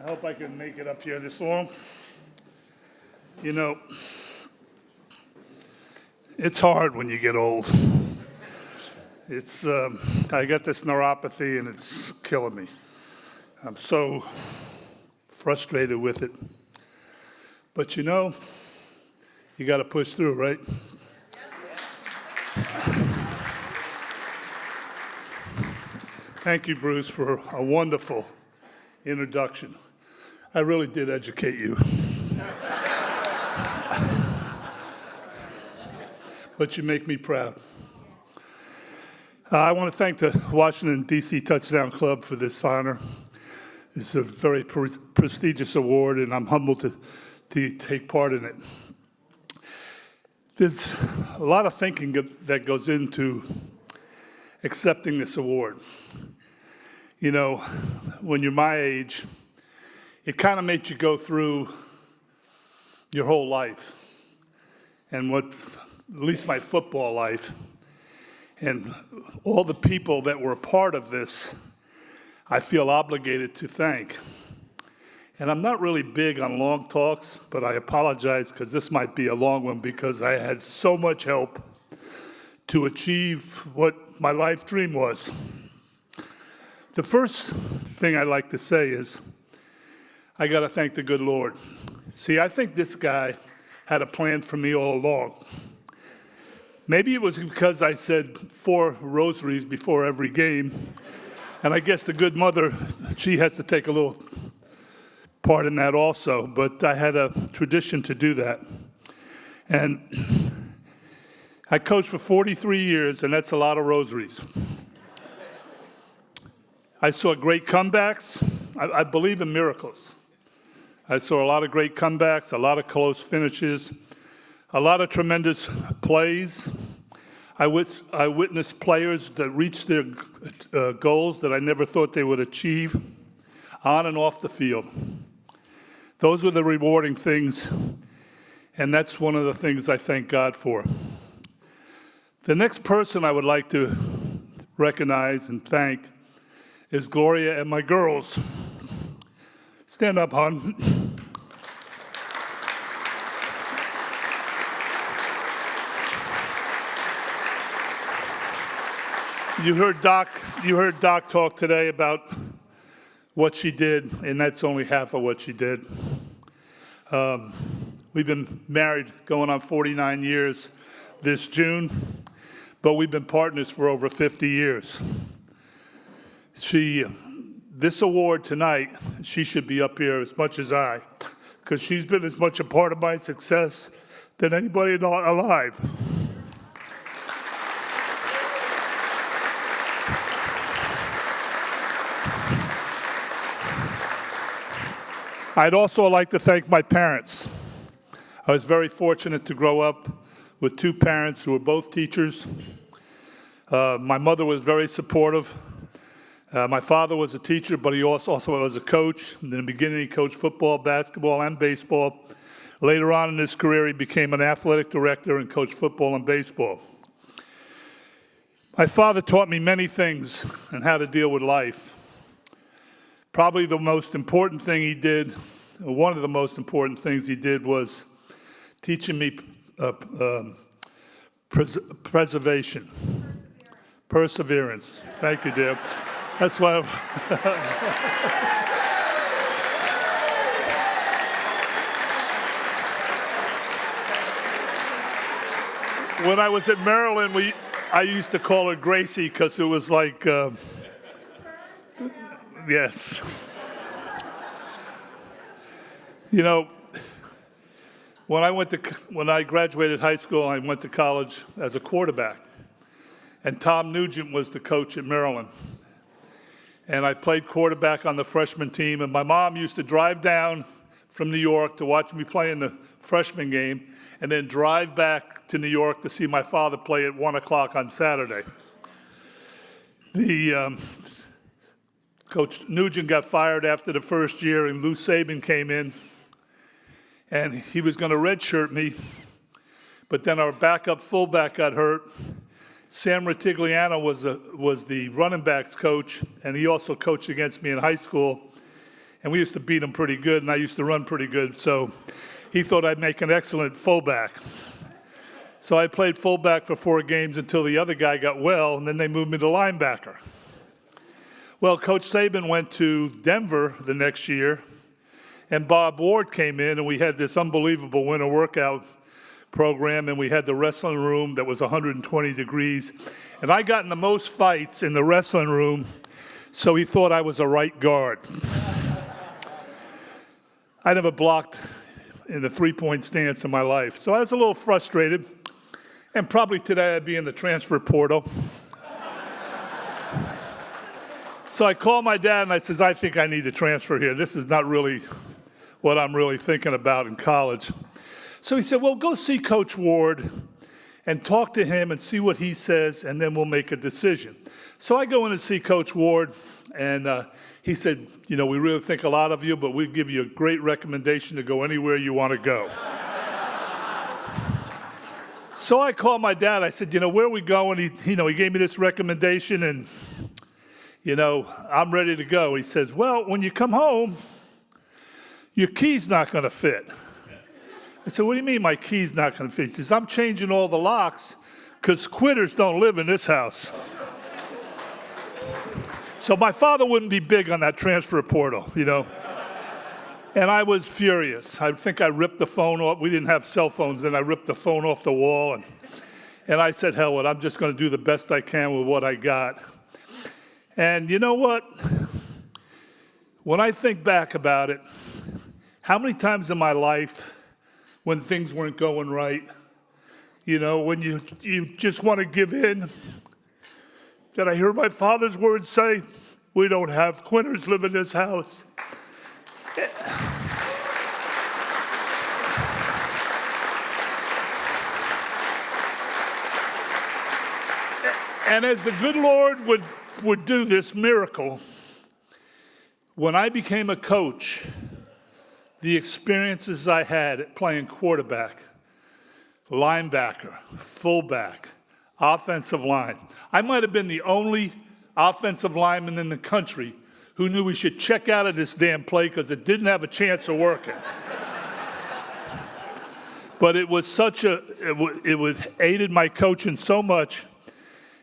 hope I can make it up here this long. You know, it's hard when you get old. I got this neuropathy and it's killing me. I'm so frustrated with it. But you know, you got to push through, right? Thank you, Bruce, for a wonderful introduction. I really did educate you. But you make me proud. I want to thank the Washington, D.C. Touchdown Club for this honor. It's a very prestigious award, and I'm humbled to take part in it. There's a lot of thinking that goes into accepting this award. You know, when you're my age, it kind of makes you go through your whole life, and at least my football life, and all the people that were a part of this, I feel obligated to thank. And I'm not really big on long talks, but I apologize because this might be a long one because I had so much help to achieve what my life dream was. The first thing I'd like to say is I got to thank the good Lord. See, I think this guy had a plan for me all along. Maybe it was because I said 4 rosaries before every game, and I guess the good mother, she has to take a little part in that also, but I had a tradition to do that. And I coached for 43 years, and that's a lot of rosaries. I saw great comebacks. I believe in miracles. I saw a lot of great comebacks, a lot of close finishes, a lot of tremendous plays. I witnessed players that reached their goals that I never thought they would achieve on and off the field. Those were the rewarding things, and that's one of the things I thank God for. The next person I would like to recognize and thank is Gloria and my girls. Stand up, hon. You heard Doc talk today about what she did, and that's only half of what she did. We've been married going on 49 years this June, but we've been partners for over 50 years. This award tonight, she should be up here as much as I, because she's been as much a part of my success than anybody alive. I'd also like to thank my parents. I was very fortunate to grow up with 2 parents who were both teachers. My mother was very supportive. My father was a teacher, but he also was a coach. In the beginning, he coached football, basketball, and baseball. Later on in his career, he became an athletic director and coached football and baseball. My father taught me many things and how to deal with life. Probably the most important thing he did, one of the most important things he did was teaching me perseverance. Thank you, dear. That's why. When I was at Maryland, I used to call her Gracie because it was like, yes. You know, when I graduated high school, I went to college as a quarterback, and Tom Nugent was the coach at Maryland. And I played quarterback on the freshman team, and my mom used to drive down from New York to watch me play in the freshman game, and then drive back to New York to see my father play at 1 o'clock on Saturday. Coach Nugent got fired after the first year, and Lou Saban came in, and he was going to redshirt me, but then our backup fullback got hurt. Sam Ratigliano was the running backs coach, and he also coached against me in high school. and we used to beat them pretty good, and I used to run pretty good, so he thought I'd make an excellent fullback. So I played fullback for 4 games until the other guy got well, and then they moved me to linebacker. Well, Coach Saban went to Denver the next year, and Bob Ward came in, and we had this unbelievable winter workout program, and we had the wrestling room that was 120 degrees. And I got in the most fights in the wrestling room, so he thought I was a right guard. I never blocked in the three-point stance in my life, so I was a little frustrated. And probably today I'd be in the transfer portal. So I called my dad and I says, I think I need to transfer here. This is not really what I'm really thinking about in college. So he said, well, go see Coach Ward and talk to him and see what he says, and then we'll make a decision. So I go in and see Coach Ward, and he said, we really think a lot of you, but we'll give you a great recommendation to go anywhere you want to go. So I called my dad. I said, where are we going? He gave me this recommendation, and, I'm ready to go. He says, well, when you come home, your key's not going to fit. I said, what do you mean my key's not going to fit? He says, I'm changing all the locks because quitters don't live in this house. So my father wouldn't be big on that transfer portal, And I was furious. I think I ripped the phone off. We didn't have cell phones then. I ripped the phone off the wall. And I said, hell with it. I'm just going to do the best I can with what I got. And you know what? When I think back about it, how many times in my life when things weren't going right, when you just want to give in, did I hear my father's words say, we don't have quitters live in this house? And as the good Lord would do this miracle, when I became a coach, the experiences I had at playing quarterback, linebacker, fullback, offensive line, I might have been the only offensive lineman in the country who knew we should check out of this damn play because it didn't have a chance of working. But it was it aided my coaching so much,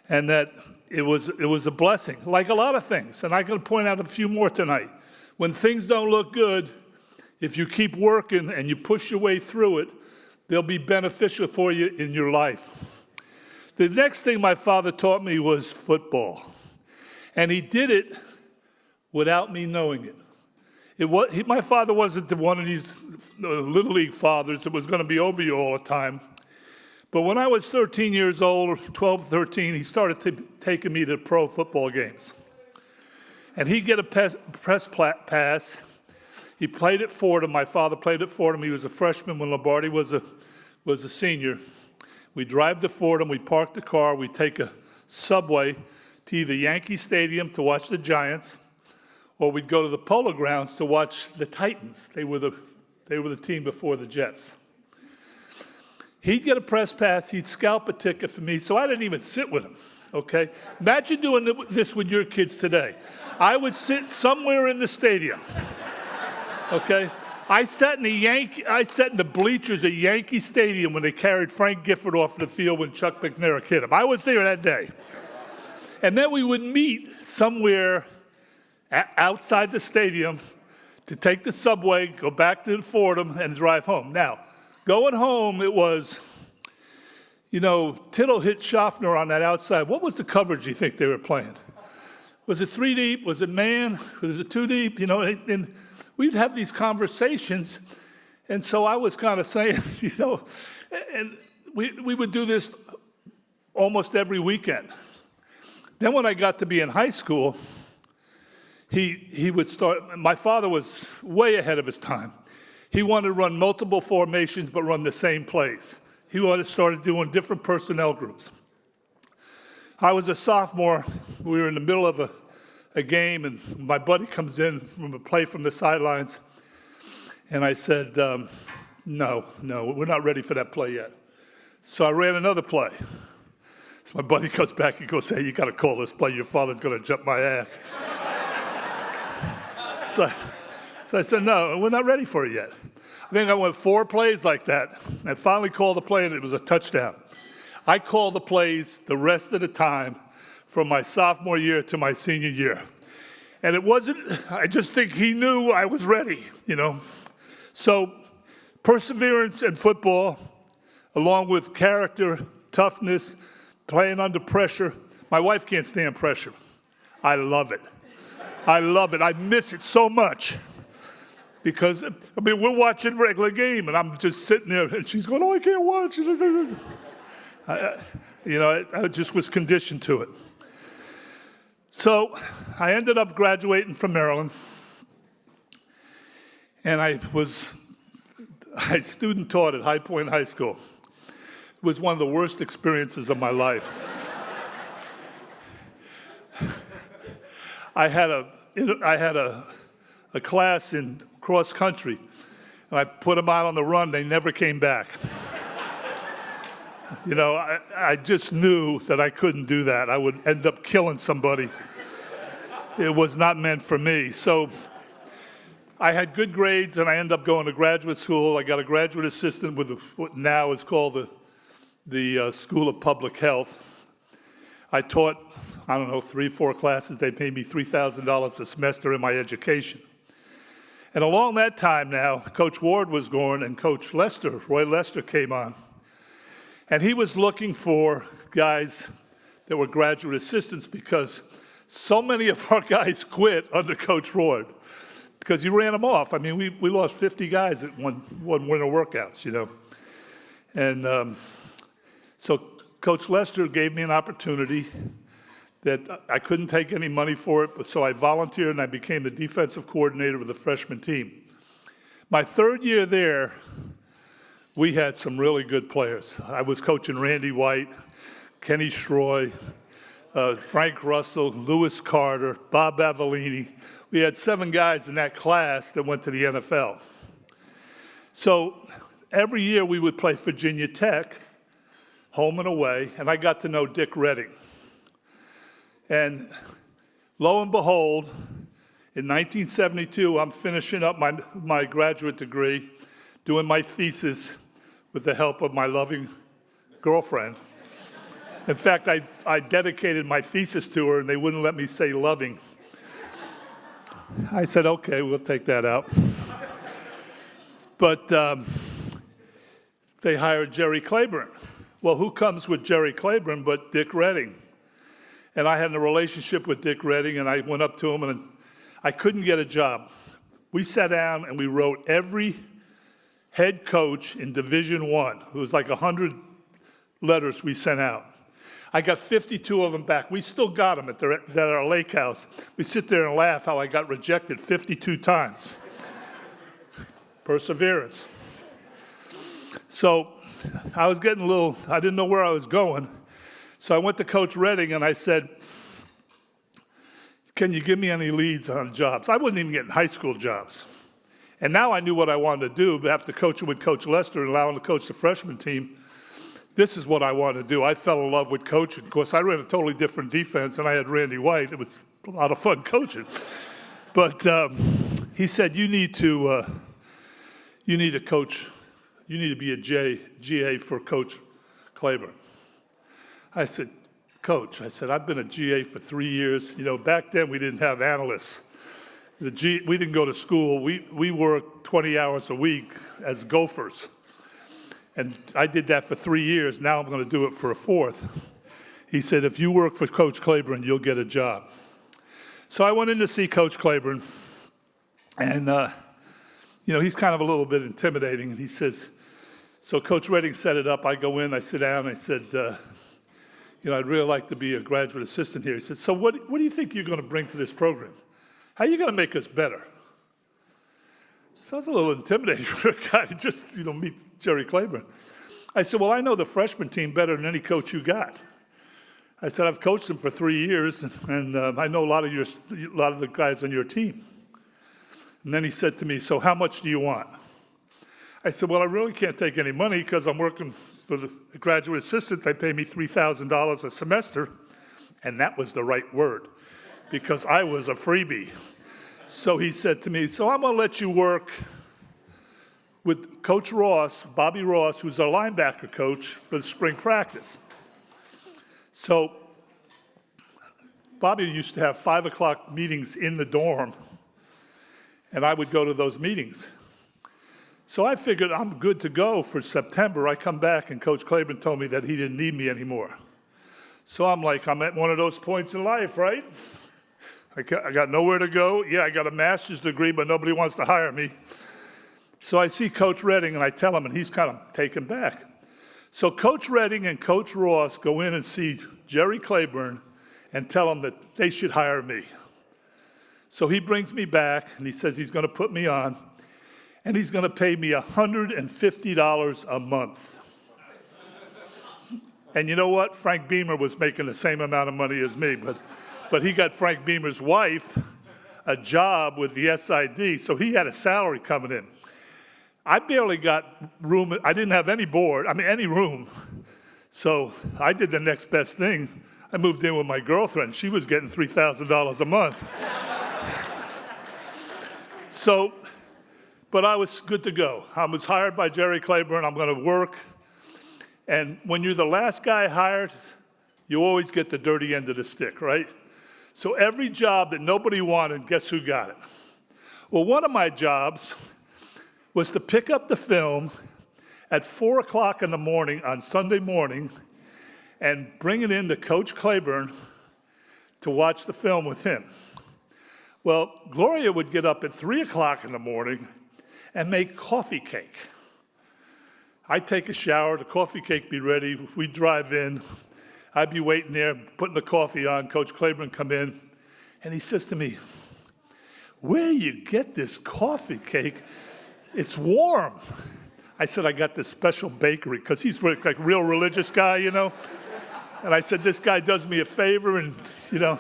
and that it was a blessing, like a lot of things. And I'm going to point out a few more tonight. When things don't look good, if you keep working and you push your way through it, they'll be beneficial for you in your life. The next thing my father taught me was football. And he did it without me knowing it. My father wasn't one of these Little League fathers that was going to be over you all the time. But when I was 13 years old, or 12, 13, he started taking me to pro football games. And he'd get a press pass. He played at Fordham. My father played at Fordham. He was a freshman when Lombardi was a senior. We drive to Fordham. We park the car. We take a subway to either Yankee Stadium to watch the Giants, or we'd go to the Polo Grounds to watch the Titans. They were the team before the Jets. He'd get a press pass. He'd scalp a ticket for me, so I didn't even sit with him. Okay? Imagine doing this with your kids today. I would sit somewhere in the stadium. Okay? I sat in the bleachers at Yankee Stadium when they carried Frank Gifford off the field when Chuck McNair hit him. I was there that day. And then we would meet somewhere outside the stadium to take the subway, go back to Fordham, and drive home. Now, going home, it was, Tittle hit Schaffner on that outside. What was the coverage you think they were playing? Was it 3 deep? Was it man? Was it 2 deep? And we'd have these conversations. And so I was kind of saying, and we would do this almost every weekend. Then when I got to be in high school, he would start. My father was way ahead of his time. He wanted to run multiple formations but run the same plays. He started doing different personnel groups. I was a sophomore. We were in the middle of a game, and my buddy comes in from a play from the sidelines, and I said, no, we're not ready for that play yet. So I ran another play. So my buddy comes back and goes, hey, you got to call this play. Your father's going to jump my ass. So I said, no, we're not ready for it yet. I think I went 4 plays like that. I finally called the play, and it was a touchdown. I called the plays the rest of the time from my sophomore year to my senior year. And it wasn't, I just think he knew I was ready, you know. So perseverance in football, along with character, toughness, playing under pressure. My wife can't stand pressure. I love it. I love it. I miss it so much. Because, I mean, we're watching a regular game, and I'm just sitting there, and she's going, oh, I can't watch it. I just was conditioned to it. So I ended up graduating from Maryland, and I student taught at High Point High School. It was one of the worst experiences of my life. I had a class in cross country, and I put them out on the run. They never came back. You know, I just knew that I couldn't do that. I would end up killing somebody. It was not meant for me. So I had good grades, and I ended up going to graduate school. I got a graduate assistant with what now is called the School of Public Health. I taught, 3, 4 classes. They paid me $3,000 a semester in my education. And along that time now, Coach Ward was going, and Coach Roy Lester came on. And he was looking for guys that were graduate assistants because so many of our guys quit under Coach Ward because he ran them off. I mean, we lost 50 guys at one winter workouts, you know. And so Coach Lester gave me an opportunity that I couldn't take any money for it, but so I volunteered and I became the defensive coordinator of the freshman team. My 3rd year there, we had some really good players. I was coaching Randy White, Kenny Schroy, Frank Russell, Lewis Carter, Bob Avellini. We had 7 guys in that class that went to the NFL. So every year we would play Virginia Tech, home and away, and I got to know Dick Redding. And lo and behold, in 1972, I'm finishing up my graduate degree, doing my thesis with the help of my loving girlfriend. In fact, I dedicated my thesis to her, and they wouldn't let me say loving. I said, okay, we'll take that out. But they hired Jerry Claiborne. Well, who comes with Jerry Claiborne but Dick Redding? And I had a relationship with Dick Redding, and I went up to him, and I couldn't get a job. We sat down, and we wrote every head coach in Division I. It was like 100 letters we sent out. I got 52 of them back. We still got them at our lake house. We sit there and laugh how I got rejected 52 times. Perseverance. So I was getting I didn't know where I was going. So I went to Coach Redding and I said, can you give me any leads on jobs? I wasn't even getting high school jobs. And now I knew what I wanted to do, but after coaching with Coach Lester and allowing to coach the freshman team, this is what I wanted to do. I fell in love with coaching. Of course, I ran a totally different defense, and I had Randy White. It was a lot of fun coaching. But he said, you need to coach, you need to be a GA for Coach Claiborne. I said, Coach, I've been a GA for 3 years. You know, back then we didn't have analysts. We didn't go to school. We worked 20 hours a week as gophers. And I did that for 3 years. Now I'm going to do it for a 4th. He said, if you work for Coach Claiborne, you'll get a job. So I went in to see Coach Claiborne. And, he's kind of a little bit intimidating. And he says, so Coach Redding set it up. I go in, I sit down, and I said, I'd really like to be a graduate assistant here. He said, so what do you think you're going to bring to this program? How are you going to make us better? Sounds a little intimidating for a guy to just, meet Jerry Claiborne. I said, well, I know the freshman team better than any coach you got. I said, I've coached them for 3 years, and I know a lot of the guys on your team. And then he said to me, so how much do you want? I said, well, I really can't take any money because I'm working for the graduate assistant. They pay me $3,000 a semester, and that was the right word because I was a freebie. So he said to me, so I'm going to let you work with Coach Ross, Bobby Ross, who's our linebacker coach for the spring practice. So Bobby used to have 5 o'clock meetings in the dorm, and I would go to those meetings. So I figured I'm good to go for September. I come back, and Coach Claiborne told me that he didn't need me anymore. So I'm like, I'm at one of those points in life, right? I got nowhere to go. Yeah, I got a master's degree, but nobody wants to hire me. So I see Coach Redding, and I tell him, and he's kind of taken back. So Coach Redding and Coach Ross go in and see Jerry Claiborne and tell him that they should hire me. So he brings me back, and he says he's going to put me on, and he's going to pay me $150 a month. And you know what? Frank Beamer was making the same amount of money as me, but he got Frank Beamer's wife a job with the SID, so he had a salary coming in. I barely got room. I didn't have any any room. So I did the next best thing. I moved in with my girlfriend. She was getting $3,000 a month. So, but I was good to go. I was hired by Jerry Claiborne. I'm going to work. And when you're the last guy hired, you always get the dirty end of the stick, right? So every job that nobody wanted, guess who got it? Well, one of my jobs was to pick up the film at 4 o'clock in the morning on Sunday morning and bring it in to Coach Claiborne to watch the film with him. Well, Gloria would get up at 3 o'clock in the morning and make coffee cake. I'd take a shower, the coffee cake be ready, we'd drive in, I'd be waiting there, putting the coffee on, Coach Claiborne come in, and he says to me, where do you get this coffee cake? It's warm. I said, I got this special bakery, because he's like a real religious guy, you know? And I said, this guy does me a favor, and, you know.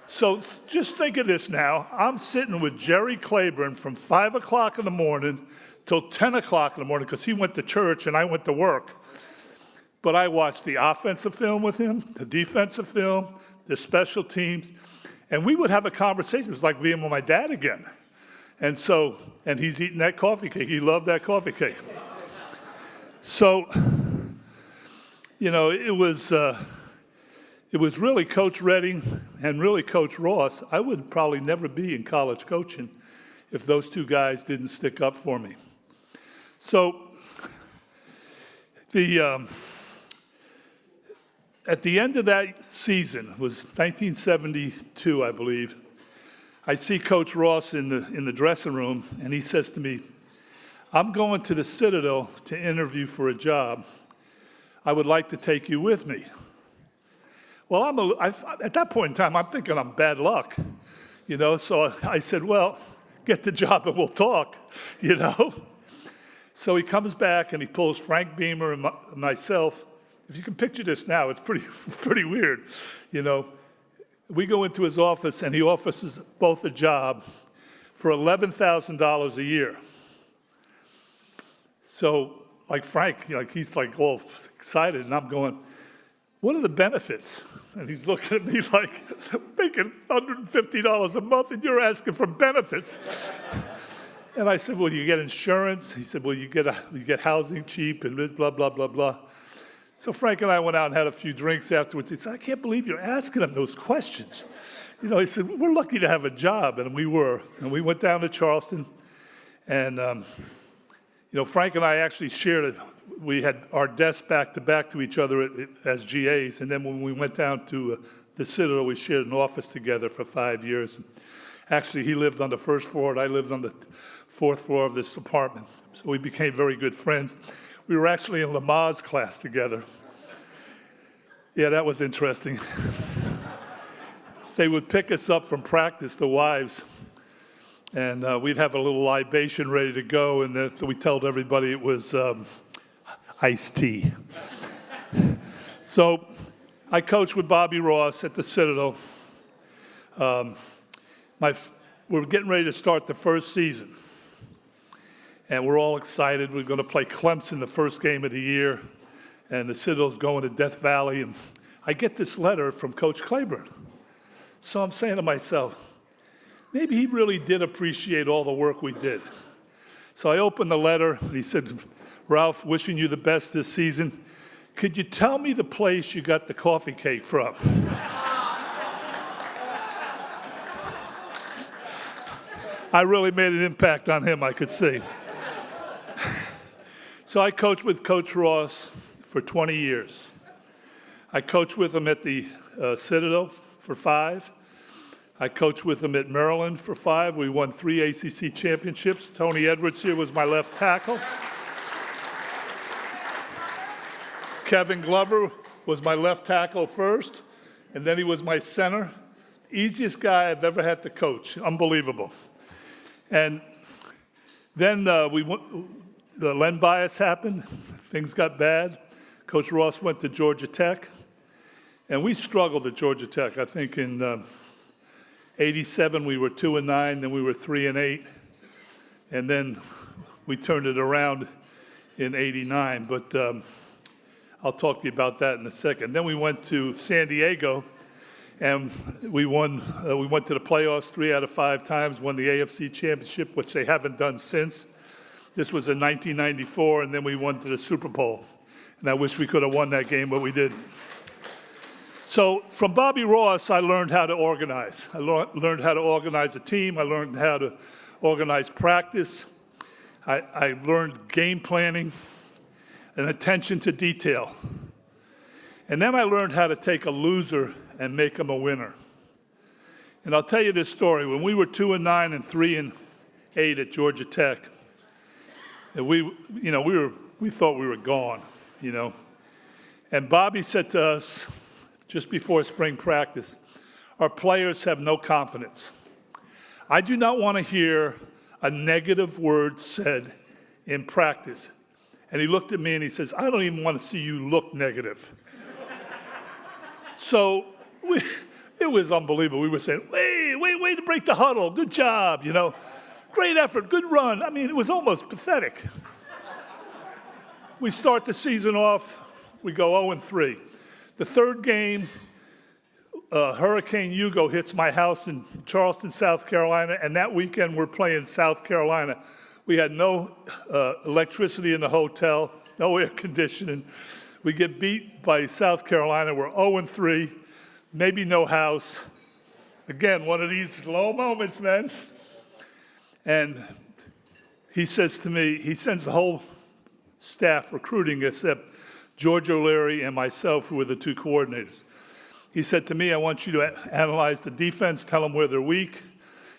So just think of this now. I'm sitting with Jerry Claiborne from 5 o'clock in the morning till 10 o'clock in the morning, because he went to church and I went to work. But I watched the offensive film with him, the defensive film, the special teams, and we would have a conversation. It was like being with my dad again. And so, and he's eating that coffee cake. He loved that coffee cake. So, you know, it was really Coach Redding and really Coach Ross. I would probably never be in college coaching if those two guys didn't stick up for me. So, at the end of that season, was 1972, I believe, I see Coach Ross in the dressing room, and he says to me, I'm going to the Citadel to interview for a job. I would like to take you with me. Well, at that point in time, I'm thinking I'm bad luck, you know, so I said, well, get the job and we'll talk, you know. So he comes back and he pulls Frank Beamer and myself. If you can picture this now, it's pretty weird, you know. We go into his office, and he offers us both a job for $11,000 a year. So, like Frank, he's like all excited, and I'm going, what are the benefits? And he's looking at me like, I'm making $150 a month, and you're asking for benefits. And I said, well, you get insurance. He said, well, you get housing cheap, and blah, blah, blah, blah. So Frank and I went out and had a few drinks afterwards. He said, I can't believe you're asking him those questions. You know, he said, we're lucky to have a job, and we were. And we went down to Charleston, and, you know, Frank and I actually shared it. We had our desks back to each other as GAs, and then when we went down to the Citadel, we shared an office together for 5 years. Actually, he lived on the first floor, and I lived on the fourth floor of this apartment. So we became very good friends. We were actually in Lamaze class together. Yeah, that was interesting. They would pick us up from practice, the wives, and we'd have a little libation ready to go, and so we told everybody it was iced tea. So I coached with Bobby Ross at the Citadel. We're getting ready to start the first season. And we're all excited. We're going to play Clemson the first game of the year. And the Citadel's going to Death Valley. And I get this letter from Coach Claiborne. So I'm saying to myself, maybe he really did appreciate all the work we did. So I opened the letter, and he said, Ralph, wishing you the best this season. Could you tell me the place you got the coffee cake from? I really made an impact on him, I could see. So I coached with Coach Ross for 20 years. I coached with him at the Citadel for 5. I coached with him at Maryland for 5. We won 3 ACC championships. Tony Edwards here was my left tackle. Kevin Glover was my left tackle first, and then he was my center. Easiest guy I've ever had to coach. Unbelievable. And then the Len bias happened. Things got bad. Coach Ross went to Georgia Tech, and we struggled at Georgia Tech. I think in '87 we were 2-9, then we were 3-8, and then we turned it around in '89. But I'll talk to you about that in a second. Then we went to San Diego, and we won. We went to the playoffs 3 out of 5 times, won the AFC Championship, which they haven't done since. This was in 1994, and then we went to the Super Bowl. And I wish we could have won that game, but we didn't. So from Bobby Ross, I learned how to organize. I learned how to organize a team. I learned how to organize practice. I learned game planning and attention to detail. And then I learned how to take a loser and make him a winner. And I'll tell you this story. When we were 2-9 and 3-8 at Georgia Tech, and we thought we were gone, And Bobby said to us just before spring practice, our players have no confidence. I do not want to hear a negative word said in practice. And he looked at me and he says, I don't even want to see you look negative. So it was unbelievable. We were saying, way to break the huddle. Good job, Great effort, good run. I mean, it was almost pathetic. We start the season off, we go 0-3. The third game, Hurricane Hugo hits my house in Charleston, South Carolina, and that weekend we're playing South Carolina. We had no electricity in the hotel, no air conditioning. We get beat by South Carolina. We're 0-3, maybe no house. Again, one of these low moments, man. And he says to me, he sends the whole staff recruiting except George O'Leary and myself, who were the 2 coordinators. He said to me, I want you to analyze the defense, tell them where they're weak.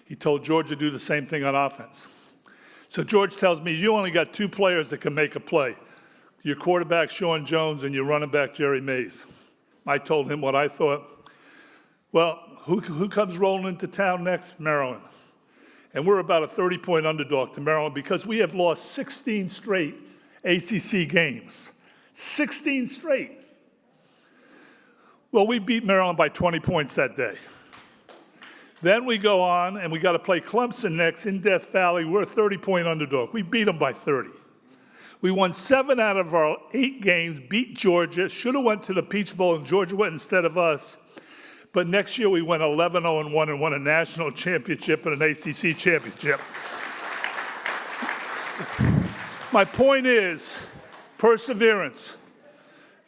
He told George to do the same thing on offense. So George tells me, you only got 2 players that can make a play. Your quarterback, Sean Jones, and your running back, Jerry Mays. I told him what I thought. Well, who comes rolling into town next? Maryland. And we're about a 30-point underdog to Maryland because we have lost 16 straight ACC games. 16 straight. Well, we beat Maryland by 20 points that day. Then we go on, and we got to play Clemson next in Death Valley. We're a 30-point underdog. We beat them by 30. We won 7 out of our 8 games, beat Georgia, should have went to the Peach Bowl, and Georgia went instead of us. But next year we went 11-0-1 and won a national championship and an ACC championship. My point is perseverance.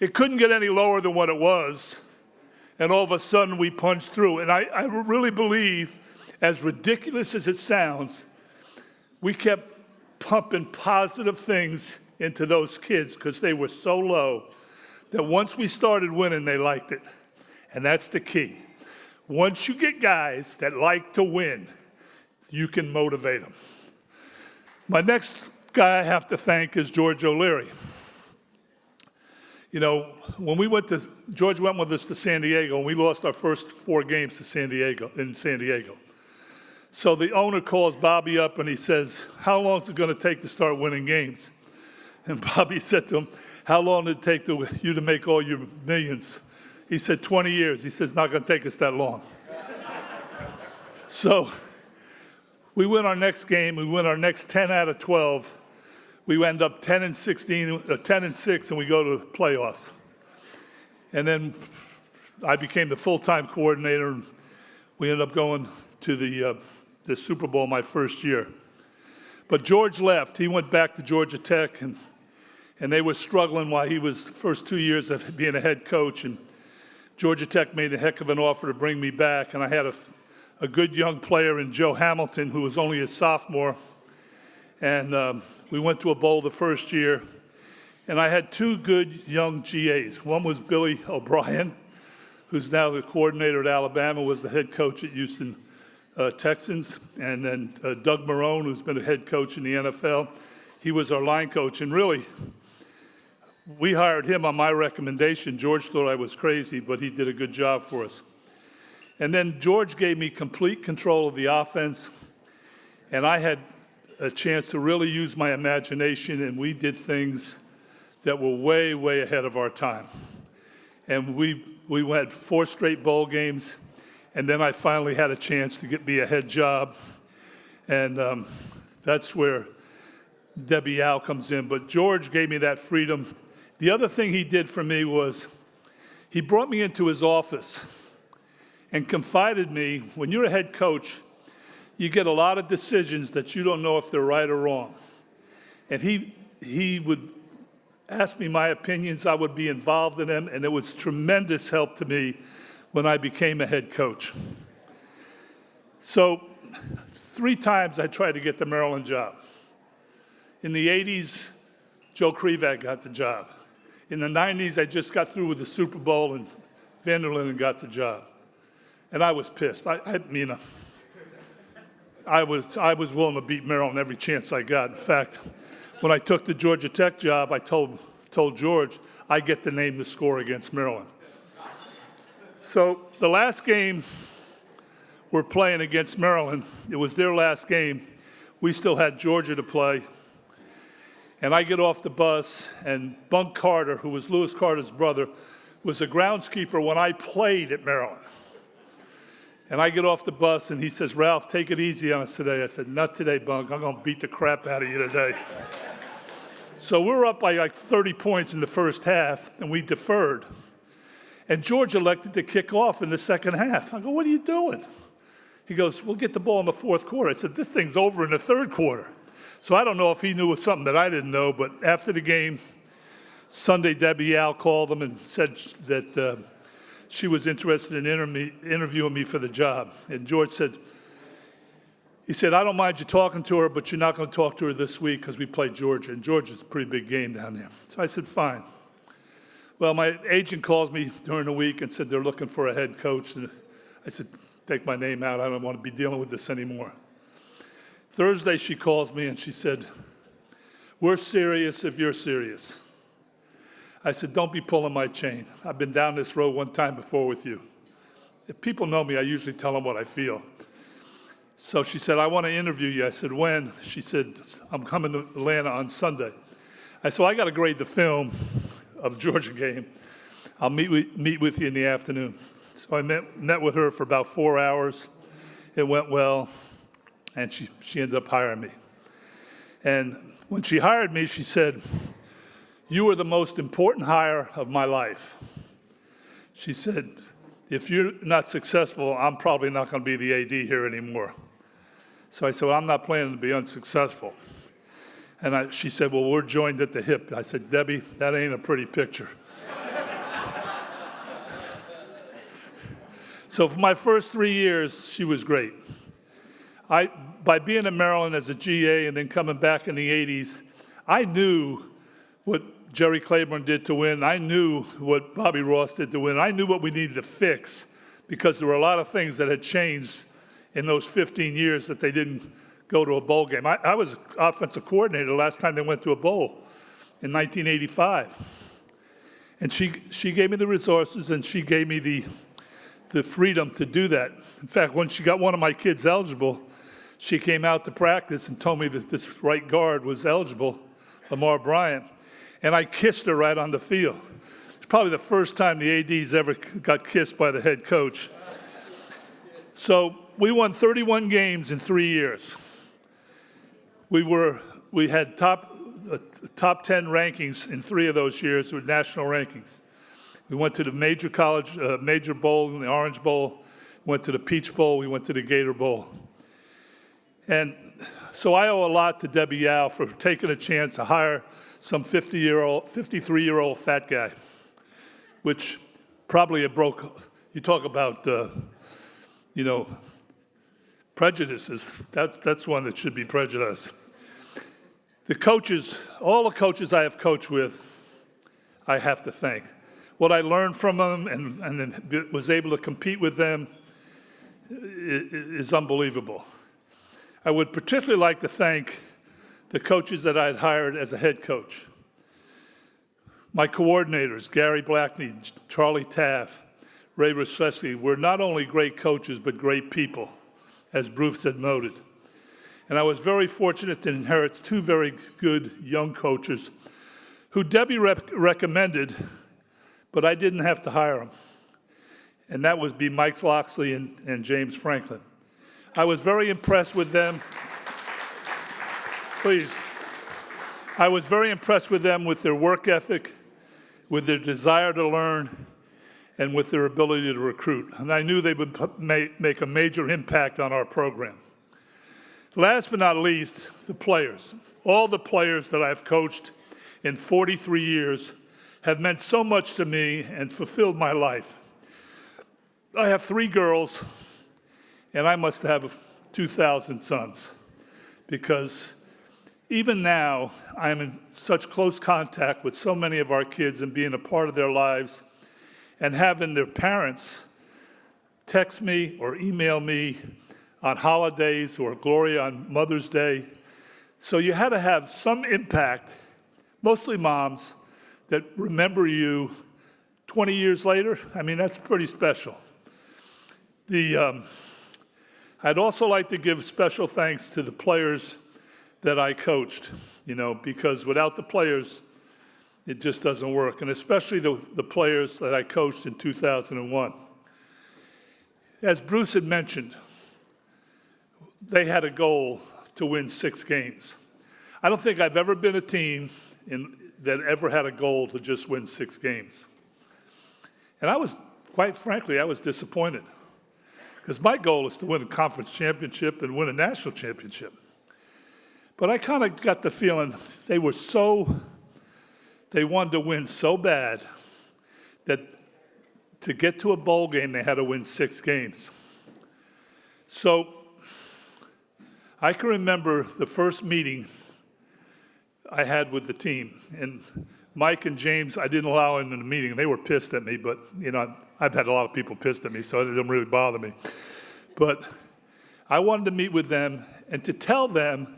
It couldn't get any lower than what it was. And all of a sudden we punched through. And I really believe, as ridiculous as it sounds, we kept pumping positive things into those kids because they were so low that once we started winning, they liked it. And that's the key. Once you get guys that like to win, you can motivate them. My next guy I have to thank is George O'Leary. When George went with us to San Diego, and we lost our first 4 games in San Diego. So the owner calls Bobby up and he says, how long is it going to take to start winning games? And Bobby said to him, how long did it take you to make all your millions? He said, 20 years. He says, not going to take us that long. So we win our next game. We win our next 10 out of 12. We end up 10-6, and we go to the playoffs. And then I became the full-time coordinator. We ended up going to the Super Bowl my first year. But George left. He went back to Georgia Tech, and they were struggling while he was the first 2 years of being a head coach. And Georgia Tech made a heck of an offer to bring me back, and I had a good young player in Joe Hamilton, who was only a sophomore. And we went to a bowl the first year, and I had two good young GAs. One was Billy O'Brien, who's now the coordinator at Alabama, was the head coach at Houston Texans, and then Doug Marrone, who's been a head coach in the NFL. He was our line coach, and really, we hired him on my recommendation. George thought I was crazy, but he did a good job for us. And then George gave me complete control of the offense, and I had a chance to really use my imagination, and we did things that were way, way ahead of our time. And we went 4 straight bowl games, and then I finally had a chance to be a head job, and that's where Debbie Al comes in. But George gave me that freedom. The other thing he did for me was he brought me into his office and confided me, when you're a head coach, you get a lot of decisions that you don't know if they're right or wrong. And he would ask me my opinions, I would be involved in them, and it was tremendous help to me when I became a head coach. So 3 times I tried to get the Maryland job. In the 80s, Joe Krivak got the job. In the 90s, I just got through with the Super Bowl, and Vanderlyn got the job. And I was pissed. I was willing to beat Maryland every chance I got. In fact, when I took the Georgia Tech job, I told George, I get to name the score against Maryland. So the last game we're playing against Maryland, it was their last game. We still had Georgia to play. And I get off the bus, and Bunk Carter, who was Lewis Carter's brother, was a groundskeeper when I played at Maryland. And I get off the bus, and he says, Ralph, take it easy on us today. I said, not today, Bunk. I'm going to beat the crap out of you today. So we're up by like 30 points in the first half, and we deferred. And George elected to kick off in the second half. I go, what are you doing? He goes, we'll get the ball in the fourth quarter. I said, this thing's over in the third quarter. So I don't know if he knew something that I didn't know, but after the game, Sunday, Debbie Al called him and said that she was interested in interviewing me for the job. And George said, I don't mind you talking to her, but you're not going to talk to her this week because we play Georgia, and Georgia's a pretty big game down there. So I said, fine. Well, my agent calls me during the week and said they're looking for a head coach. And I said, take my name out. I don't want to be dealing with this anymore. Thursday, she calls me and she said, we're serious if you're serious. I said, don't be pulling my chain. I've been down this road one time before with you. If people know me, I usually tell them what I feel. So she said, I want to interview you. I said, when? She said, I'm coming to Atlanta on Sunday. I said, well, I got to grade the film of the Georgia game. I'll meet with you in the afternoon. So I met with her for about 4 hours. It went well, and she ended up hiring me. And when she hired me, she said, you are the most important hire of my life. She said, if you're not successful, I'm probably not going to be the AD here anymore. So I said, well, I'm not planning to be unsuccessful. And she said, well, we're joined at the hip. I said, Debbie, that ain't a pretty picture. So for my first 3 years, she was great. By being in Maryland as a GA and then coming back in the 80s, I knew what Jerry Claiborne did to win. I knew what Bobby Ross did to win. I knew what we needed to fix because there were a lot of things that had changed in those 15 years that they didn't go to a bowl game. I was offensive coordinator the last time they went to a bowl in 1985. And she gave me the resources, and she gave me the freedom to do that. In fact, when she got one of my kids eligible, she came out to practice and told me that this right guard was eligible, Lamar Bryant, and I kissed her right on the field. It's probably the first time the ADs ever got kissed by the head coach. So we won 31 games in 3 years. We had top 10 rankings in 3 of those years with national rankings. We went to the major college, major bowl, the Orange Bowl. went to the Peach Bowl, we went to the Gator Bowl. And so I owe a lot to Debbie Yao for taking a chance to hire some 53-year-old fat guy, which probably it broke. You talk about, prejudices. That's one that should be prejudiced. The coaches, all the coaches I have coached with, I have to thank. What I learned from them and then was able to compete with them is unbelievable. I would particularly like to thank the coaches that I had hired as a head coach. My coordinators, Gary Blackney, Charlie Taff, Ray Rosleski, were not only great coaches, but great people, as Bruce had noted. And I was very fortunate to inherit two very good young coaches who Debbie recommended, but I didn't have to hire them. And that would be Mike Loxley and James Franklin. I was very impressed with them. Please. I was very impressed with them with their work ethic, with their desire to learn, and with their ability to recruit. And I knew they would make a major impact on our program. Last but not least, the players. All the players that I've coached in 43 years have meant so much to me and fulfilled my life. I have 3 girls, and I must have 2,000 sons, because even now, I'm in such close contact with so many of our kids and being a part of their lives and having their parents text me or email me on holidays or Gloria on Mother's Day. So you had to have some impact, mostly moms, that remember you 20 years later. I mean, that's pretty special. I'd also like to give special thanks to the players that I coached, because without the players, it just doesn't work, and especially the players that I coached in 2001. As Bruce had mentioned, they had a goal to win 6 games. I don't think I've ever been a team that ever had a goal to just win 6 games. And quite frankly, I was disappointed, because my goal is to win a conference championship and win a national championship. But I kind of got the feeling they wanted to win so bad that to get to a bowl game, they had to win 6 games. So I can remember the first meeting I had with the team. And Mike and James, I didn't allow them in the meeting. They were pissed at me, but I've had a lot of people pissed at me, so it didn't really bother me. But I wanted to meet with them and to tell them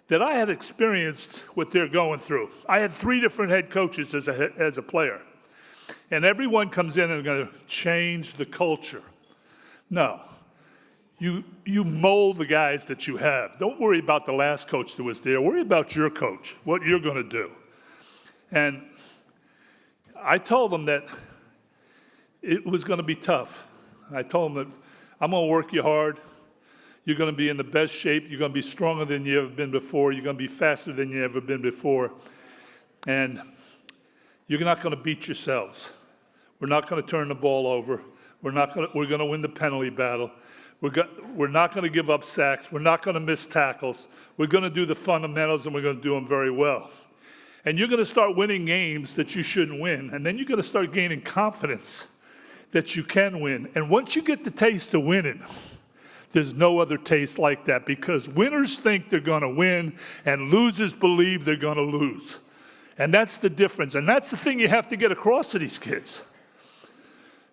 that I had experienced what they're going through. I had 3 different head coaches as a player. And everyone comes in and going to change the culture. No. You mold the guys that you have. Don't worry about the last coach that was there. Worry about your coach, what you're going to do. And I told them that it was going to be tough. I told them that I'm going to work you hard. You're going to be in the best shape. You're going to be stronger than you ever been before. You're going to be faster than you ever been before. And you're not going to beat yourselves. We're not going to turn the ball over. We're going to win the penalty battle. We're not going to give up sacks. We're not going to miss tackles. We're going to do the fundamentals, and we're going to do them very well. And you're going to start winning games that you shouldn't win. And then you're going to start gaining confidence that you can win. And once you get the taste of winning, there's no other taste like that, because winners think they're going to win and losers believe they're going to lose. And that's the difference. And that's the thing you have to get across to these kids.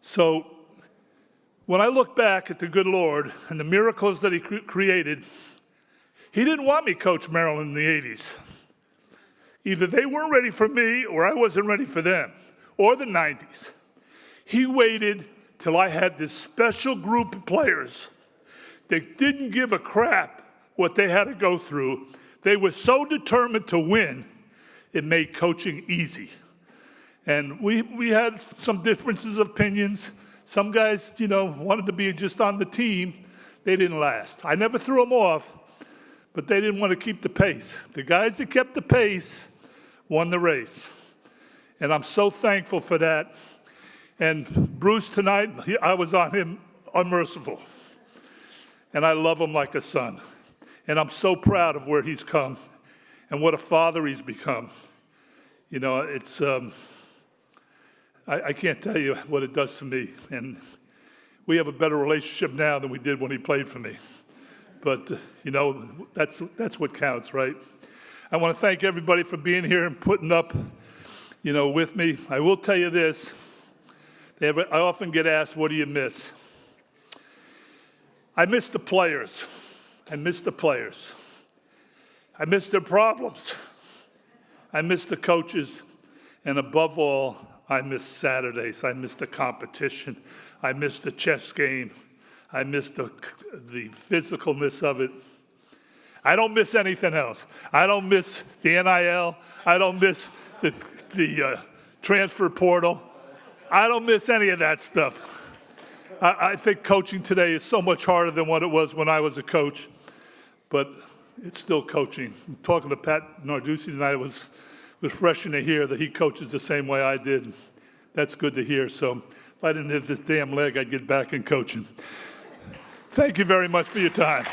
So when I look back at the good Lord and the miracles that he created, he didn't want me to coach Maryland in the 80s. Either they weren't ready for me or I wasn't ready for them, or the 90s. He waited till I had this special group of players that didn't give a crap what they had to go through. They were so determined to win, it made coaching easy. And we had some differences of opinions. Some guys, wanted to be just on the team. They didn't last. I never threw them off, but they didn't want to keep the pace. The guys that kept the pace won the race. And I'm so thankful for that. And Bruce tonight, I was on him unmerciful. And I love him like a son. And I'm so proud of where he's come and what a father he's become. You know, it's, I can't tell you what it does to me. And we have a better relationship now than we did when he played for me. But, you know, that's what counts, right? I want to thank everybody for being here and putting up, you know, with me. I will tell you this. I often get asked, what do you miss? I miss the players. I miss the players. I miss their problems. I miss the coaches. And above all, I miss Saturdays. I miss the competition. I miss the chess game. I miss the physicalness of it. I don't miss anything else. I don't miss the NIL. I don't miss the transfer portal. I don't miss any of that stuff. I think coaching today is so much harder than what it was when I was a coach, but it's still coaching. Talking to Pat Narduzzi tonight, it was refreshing to hear that he coaches the same way I did. That's good to hear. So if I didn't have this damn leg, I'd get back in coaching. Thank you very much for your time.